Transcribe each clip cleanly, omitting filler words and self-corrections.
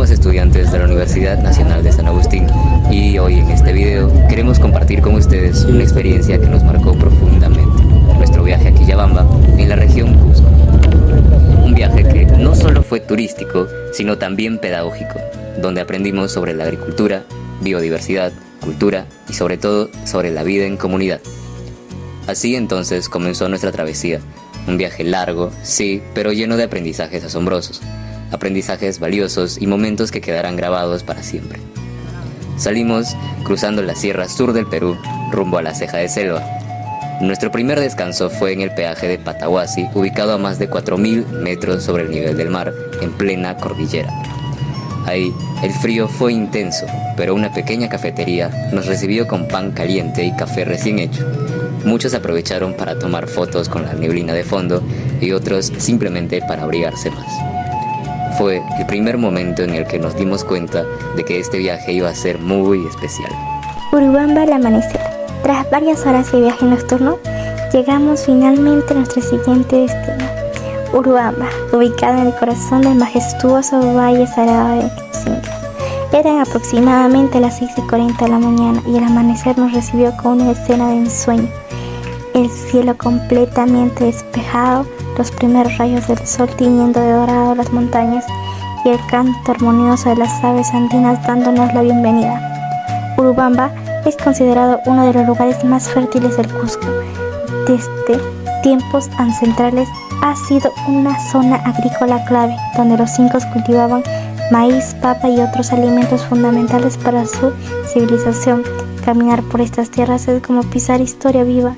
Somos estudiantes de la Universidad Nacional de San Agustín y hoy en este video queremos compartir con ustedes una experiencia que nos marcó profundamente, nuestro viaje a Quillabamba en la región Cusco. Un viaje que no solo fue turístico, sino también pedagógico, donde aprendimos sobre la agricultura, biodiversidad, cultura y sobre todo sobre la vida en comunidad. Así entonces comenzó nuestra travesía, un viaje largo, sí, pero lleno de aprendizajes asombrosos, aprendizajes valiosos y momentos que quedarán grabados para siempre. Salimos cruzando la sierra sur del Perú rumbo a la Ceja de Selva. Nuestro primer descanso fue en el peaje de Patahuasi, ubicado a más de 4.000 metros sobre el nivel del mar, en plena cordillera. Ahí, el frío fue intenso, pero una pequeña cafetería nos recibió con pan caliente y café recién hecho. Muchos aprovecharon para tomar fotos con la neblina de fondo y otros simplemente para abrigarse más. Fue el primer momento en el que nos dimos cuenta de que este viaje iba a ser muy especial. Urubamba al amanecer. Tras varias horas de viaje nocturno, llegamos finalmente a nuestro siguiente destino. Urubamba, ubicada en el corazón del majestuoso Valle Sagrado de los Incas. Eran aproximadamente las 6:40 de la mañana y el amanecer nos recibió con una escena de ensueño. El cielo completamente despejado, los primeros rayos del sol tiñendo de dorado las montañas y el canto armonioso de las aves andinas dándonos la bienvenida. Urubamba es considerado uno de los lugares más fértiles del Cusco. Desde tiempos ancestrales ha sido una zona agrícola clave, donde los incas cultivaban maíz, papa y otros alimentos fundamentales para su civilización. Caminar por estas tierras es como pisar historia viva,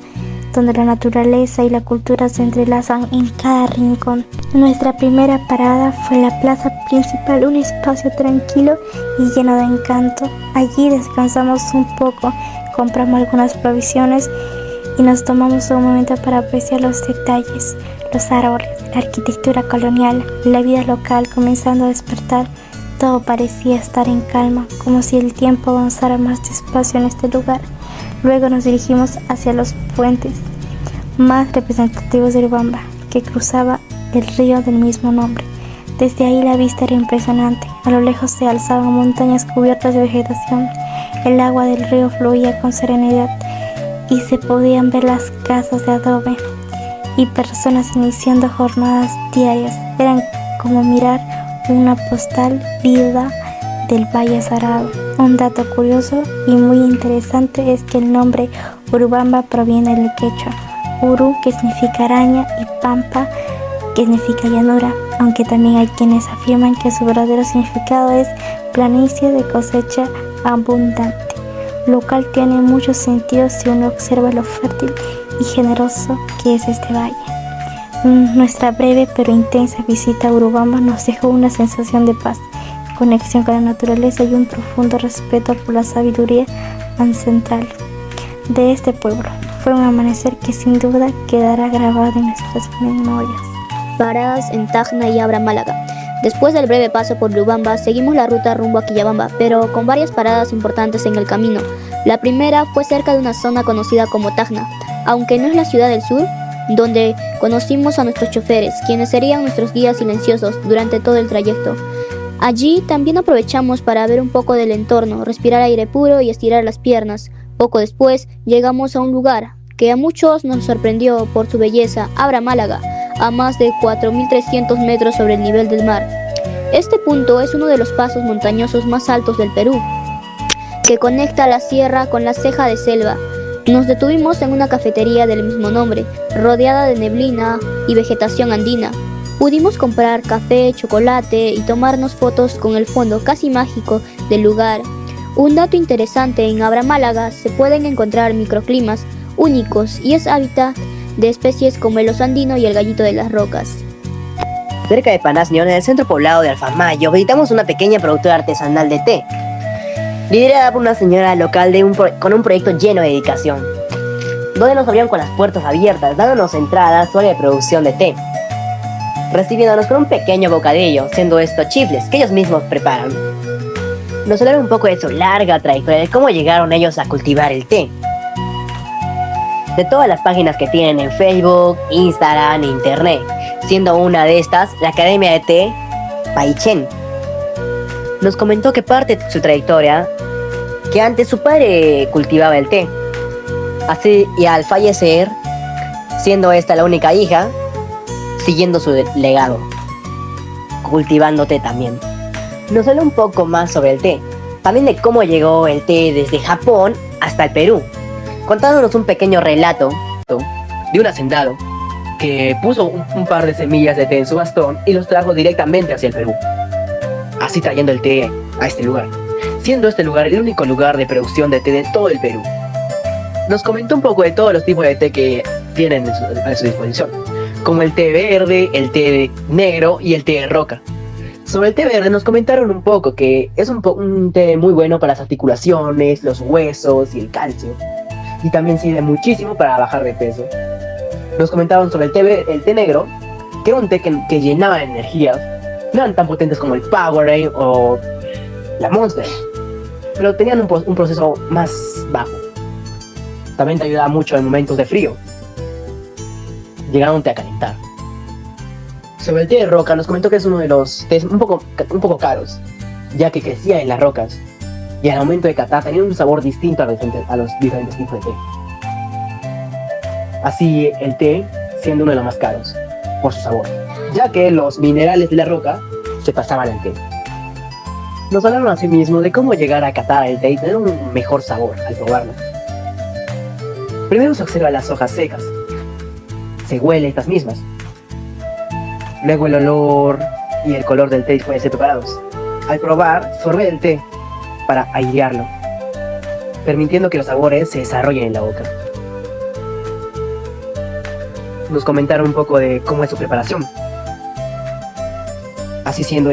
donde la naturaleza y la cultura se entrelazan en cada rincón. Nuestra primera parada fue la plaza principal, un espacio tranquilo y lleno de encanto. Allí descansamos un poco, compramos algunas provisiones y nos tomamos un momento para apreciar los detalles, los árboles, la arquitectura colonial, la vida local comenzando a despertar. Todo parecía estar en calma, como si el tiempo avanzara más despacio en este lugar. Luego nos dirigimos hacia los puentes más representativos de Urubamba, que cruzaba el río del mismo nombre. Desde ahí la vista era impresionante. A lo lejos se alzaban montañas cubiertas de vegetación. El agua del río fluía con serenidad y se podían ver las casas de adobe y personas iniciando jornadas diarias. Eran como mirar una postal viva del Valle Sagrado. Un dato curioso y muy interesante es que el nombre Urubamba proviene del quechua, Uru, que significa araña, y Pampa, que significa llanura, aunque también hay quienes afirman que su verdadero significado es planicie de cosecha abundante, lo cual tiene muchos sentidos si uno observa lo fértil y generoso que es este valle. Nuestra breve pero intensa visita a Urubamba nos dejó una sensación de paz, conexión con la naturaleza y un profundo respeto por la sabiduría ancestral de este pueblo. Fue un amanecer que sin duda quedará grabado en nuestras memorias. Paradas en Tacna y Abra Málaga. Después del breve paso por Urubamba, seguimos la ruta rumbo a Quillabamba, pero con varias paradas importantes en el camino. La primera fue cerca de una zona conocida como Tacna, aunque no es la ciudad del sur, donde conocimos a nuestros choferes, quienes serían nuestros guías silenciosos durante todo el trayecto. Allí también aprovechamos para ver un poco del entorno, respirar aire puro y estirar las piernas. Poco después llegamos a un lugar que a muchos nos sorprendió por su belleza, Abra Málaga, a más de 4.300 metros sobre el nivel del mar. Este punto es uno de los pasos montañosos más altos del Perú, que conecta la sierra con la Ceja de Selva. Nos detuvimos en una cafetería del mismo nombre, rodeada de neblina y vegetación andina. Pudimos comprar café, chocolate y tomarnos fotos con el fondo casi mágico del lugar. Un dato interesante, en Abra Málaga se pueden encontrar microclimas únicos y es hábitat de especies como el oso andino y el gallito de las rocas. Cerca de Panasnion, en el centro poblado de Alfamayo, visitamos una pequeña productora artesanal de té, liderada por una señora local con un proyecto lleno de dedicación, donde nos abrieron con las puertas abiertas, dándonos entrada a su área de producción de té, recibiéndonos con un pequeño bocadillo, siendo estos chifles que ellos mismos preparan. Nos hablaron un poco de su larga trayectoria, de cómo llegaron ellos a cultivar el té, de todas las páginas que tienen en Facebook, Instagram e Internet, siendo una de estas la Academia de Té Paichen. Nos comentó que parte de su trayectoria, que antes su padre cultivaba el té. Así, y al fallecer, siendo esta la única hija, siguiendo su legado, cultivando té también. Nos habló un poco más sobre el té, también de cómo llegó el té desde Japón hasta el Perú, contándonos un pequeño relato de un hacendado que puso un par de semillas de té en su bastón y los trajo directamente hacia el Perú, así trayendo el té a este lugar, siendo este lugar el único lugar de producción de té de todo el Perú. Nos comentó un poco de todos los tipos de té que tienen a su disposición, como el té verde, el té negro y el té de roca. Sobre el té verde nos comentaron un poco que es un té muy bueno para las articulaciones, los huesos y el calcio, y también sirve muchísimo para bajar de peso. Nos comentaron sobre el té negro, que era un té que llenaba de energía. No eran tan potentes como el Powerade o la Monster, pero tenían un proceso más bajo. También te ayudaba mucho en momentos de frío, llegándote a calentar. Sobre el té de roca nos comentó que es uno de los tés un poco caros, ya que crecía en las rocas y al momento de catar tenía un sabor distinto a los diferentes tipos de té. Así el té siendo uno de los más caros por su sabor, ya que los minerales de la roca se pasaban al té. Nos hablaron asimismo de cómo llegar a catar el té y tener un mejor sabor al probarlo. Primero se observa las hojas secas, se huele estas mismas. Luego el olor y el color del té pueden ser preparados. Al probar, sorbe el té para airearlo, permitiendo que los sabores se desarrollen en la boca. Nos comentaron un poco de cómo es su preparación. Así siendo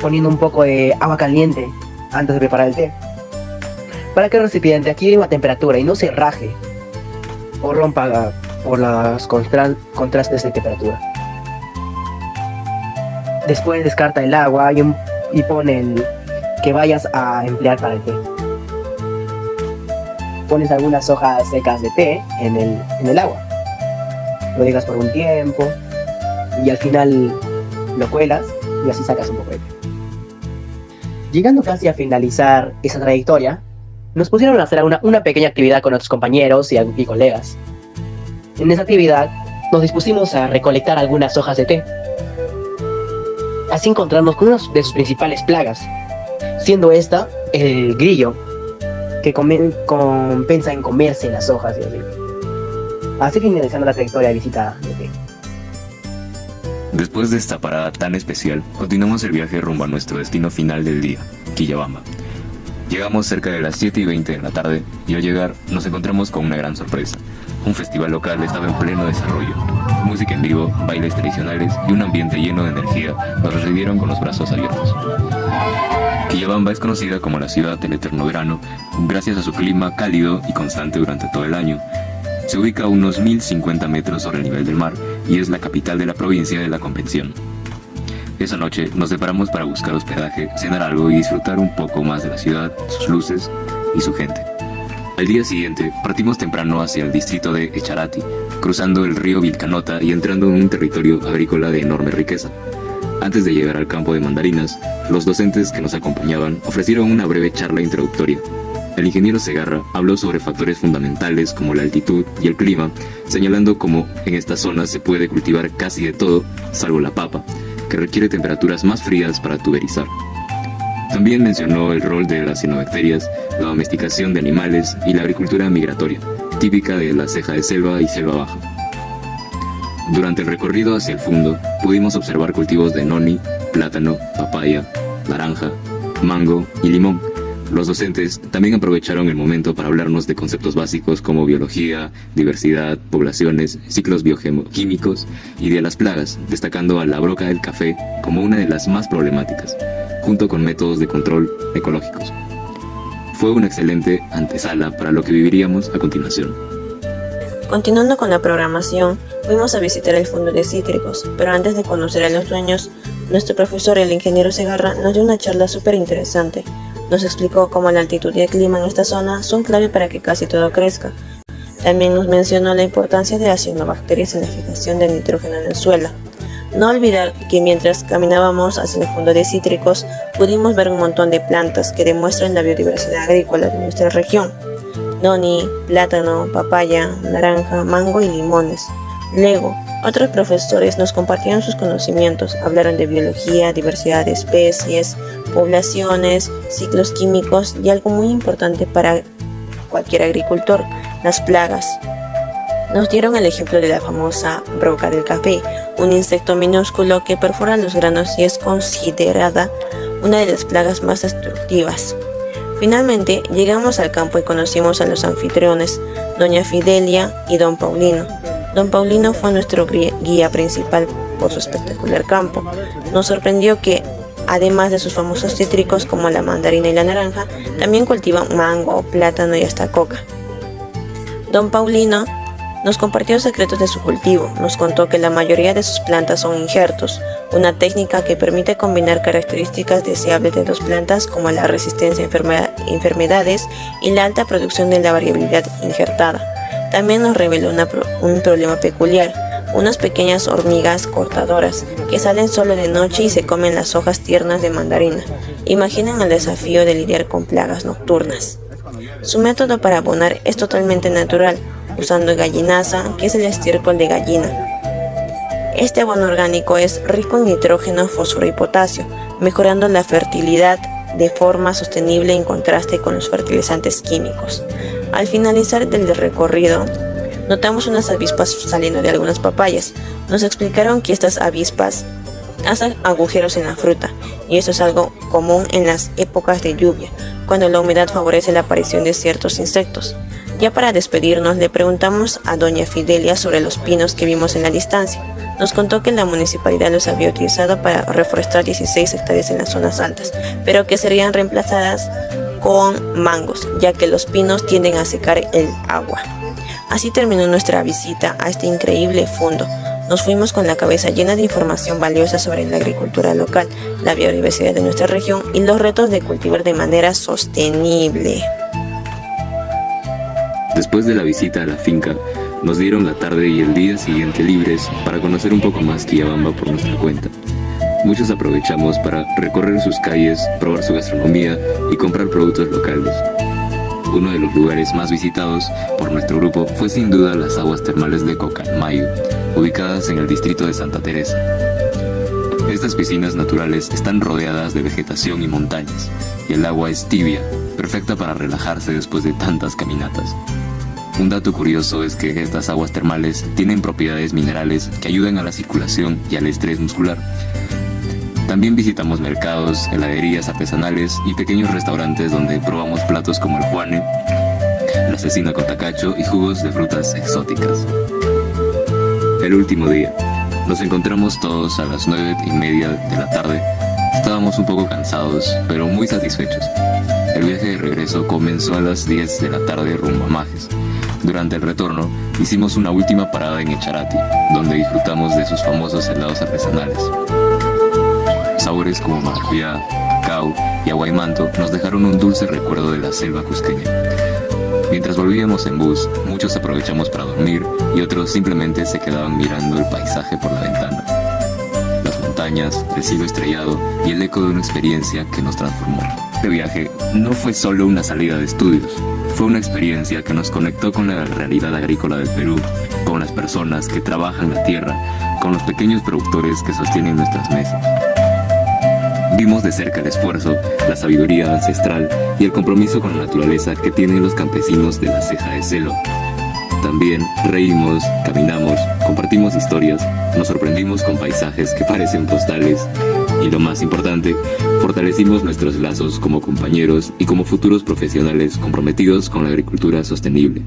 poniendo un poco de agua caliente antes de preparar el té, para que el recipiente adquiera una temperatura y no se raje o rompa por los contrastes de temperatura. Después descarta el agua y pone el que vayas a emplear para el té. Pones algunas hojas secas de té en el agua. Lo dejas por un tiempo y al final lo cuelas y así sacas un poco de té. Llegando casi a finalizar esa trayectoria, nos pusieron a hacer una pequeña actividad con nuestros compañeros y colegas. En esa actividad nos dispusimos a recolectar algunas hojas de té. Así encontrarnos con una de sus principales plagas, siendo esta el grillo, que compensa en comerse las hojas y así. Así finalizando la trayectoria de visita de té. Después de esta parada tan especial, continuamos el viaje rumbo a nuestro destino final del día, Quillabamba. Llegamos cerca de las 7:20 de la tarde y al llegar nos encontramos con una gran sorpresa. Un festival local estaba en pleno desarrollo. Música en vivo, bailes tradicionales y un ambiente lleno de energía nos recibieron con los brazos abiertos. Quillabamba es conocida como la ciudad del eterno verano gracias a su clima cálido y constante durante todo el año. Se ubica a unos 1050 metros sobre el nivel del mar y es la capital de la provincia de La Convención. Esa noche nos separamos para buscar hospedaje, cenar algo y disfrutar un poco más de la ciudad, sus luces y su gente. Al día siguiente partimos temprano hacia el distrito de Echarati, cruzando el río Vilcanota y entrando en un territorio agrícola de enorme riqueza. Antes de llegar al campo de mandarinas, los docentes que nos acompañaban ofrecieron una breve charla introductoria. El ingeniero Segarra habló sobre factores fundamentales como la altitud y el clima, señalando cómo en esta zona se puede cultivar casi de todo, salvo la papa, que requiere temperaturas más frías para tuberizar. También mencionó el rol de las cianobacterias, la domesticación de animales y la agricultura migratoria, típica de la ceja de selva y selva baja. Durante el recorrido hacia el fondo, pudimos observar cultivos de noni, plátano, papaya, naranja, mango y limón. Los docentes también aprovecharon el momento para hablarnos de conceptos básicos como biología, diversidad, poblaciones, ciclos bioquímicos y de las plagas, destacando a la broca del café como una de las más problemáticas, junto con métodos de control ecológicos. Fue una excelente antesala para lo que viviríamos a continuación. Continuando con la programación, fuimos a visitar el fondo de cítricos, pero antes de conocer a los dueños, nuestro profesor, el ingeniero Segarra, nos dio una charla súper interesante. Nos explicó cómo la altitud y el clima en esta zona son clave para que casi todo crezca. También nos mencionó la importancia de las cianobacterias en la fijación del nitrógeno en el suelo. No olvidar que mientras caminábamos hacia el fondo de cítricos, pudimos ver un montón de plantas que demuestran la biodiversidad agrícola de nuestra región. Noni, plátano, papaya, naranja, mango y limones. Luego, otros profesores nos compartieron sus conocimientos, hablaron de biología, diversidad de especies, poblaciones, ciclos químicos y algo muy importante para cualquier agricultor, las plagas. Nos dieron el ejemplo de la famosa broca del café, un insecto minúsculo que perfora los granos y es considerada una de las plagas más destructivas. Finalmente, llegamos al campo y conocimos a los anfitriones, doña Fidelia y don Paulino. Don Paulino fue nuestro guía principal por su espectacular campo. Nos sorprendió que, además de sus famosos cítricos como la mandarina y la naranja, también cultivan mango, plátano y hasta coca. Don Paulino nos compartió secretos de su cultivo. Nos contó que la mayoría de sus plantas son injertos, una técnica que permite combinar características deseables de dos plantas como la resistencia a enfermedades y la alta producción de la variabilidad injertada. También nos reveló un problema peculiar, unas pequeñas hormigas cortadoras que salen solo de noche y se comen las hojas tiernas de mandarina. Imaginen el desafío de lidiar con plagas nocturnas. Su método para abonar es totalmente natural, usando gallinaza, que es el estiércol de gallina. Este abono orgánico es rico en nitrógeno, fósforo y potasio, mejorando la fertilidad de forma sostenible en contraste con los fertilizantes químicos. Al finalizar del recorrido, notamos unas avispas saliendo de algunas papayas. Nos explicaron que estas avispas hacen agujeros en la fruta, y eso es algo común en las épocas de lluvia, cuando la humedad favorece la aparición de ciertos insectos. Ya para despedirnos, le preguntamos a doña Fidelia sobre los pinos que vimos en la distancia. Nos contó que la municipalidad los había utilizado para reforestar 16 hectáreas en las zonas altas, pero que serían reemplazadas con mangos, ya que los pinos tienden a secar el agua. Así terminó nuestra visita a este increíble fondo. Nos fuimos con la cabeza llena de información valiosa sobre la agricultura local, la biodiversidad de nuestra región y los retos de cultivar de manera sostenible. Después de la visita a la finca, nos dieron la tarde y el día siguiente libres para conocer un poco más Quillabamba por nuestra cuenta. Muchos aprovechamos para recorrer sus calles, probar su gastronomía y comprar productos locales. Uno de los lugares más visitados por nuestro grupo fue sin duda las aguas termales de Cocalmayo, ubicadas en el distrito de Santa Teresa. Estas piscinas naturales están rodeadas de vegetación y montañas, y el agua es tibia, perfecta para relajarse después de tantas caminatas. Un dato curioso es que estas aguas termales tienen propiedades minerales que ayudan a la circulación y al estrés muscular. También visitamos mercados, heladerías artesanales y pequeños restaurantes donde probamos platos como el juane, la cecina con tacacho y jugos de frutas exóticas. El último día, nos encontramos todos a las 9:30 de la tarde. Estábamos un poco cansados, pero muy satisfechos. El viaje de regreso comenzó a las 10 de la tarde rumbo a Majes. Durante el retorno, hicimos una última parada en Echarati, donde disfrutamos de sus famosos helados artesanales. Sabores como maracuyá, cacao y aguaymanto nos dejaron un dulce recuerdo de la selva cusqueña. Mientras volvíamos en bus, muchos aprovechamos para dormir y otros simplemente se quedaban mirando el paisaje por la ventana. Las montañas, el cielo estrellado y el eco de una experiencia que nos transformó. Este viaje no fue solo una salida de estudios, fue una experiencia que nos conectó con la realidad agrícola del Perú, con las personas que trabajan la tierra, con los pequeños productores que sostienen nuestras mesas. Vimos de cerca el esfuerzo, la sabiduría ancestral y el compromiso con la naturaleza que tienen los campesinos de la Ceja de Celo. También reímos, caminamos, compartimos historias, nos sorprendimos con paisajes que parecen postales y, lo más importante, fortalecimos nuestros lazos como compañeros y como futuros profesionales comprometidos con la agricultura sostenible.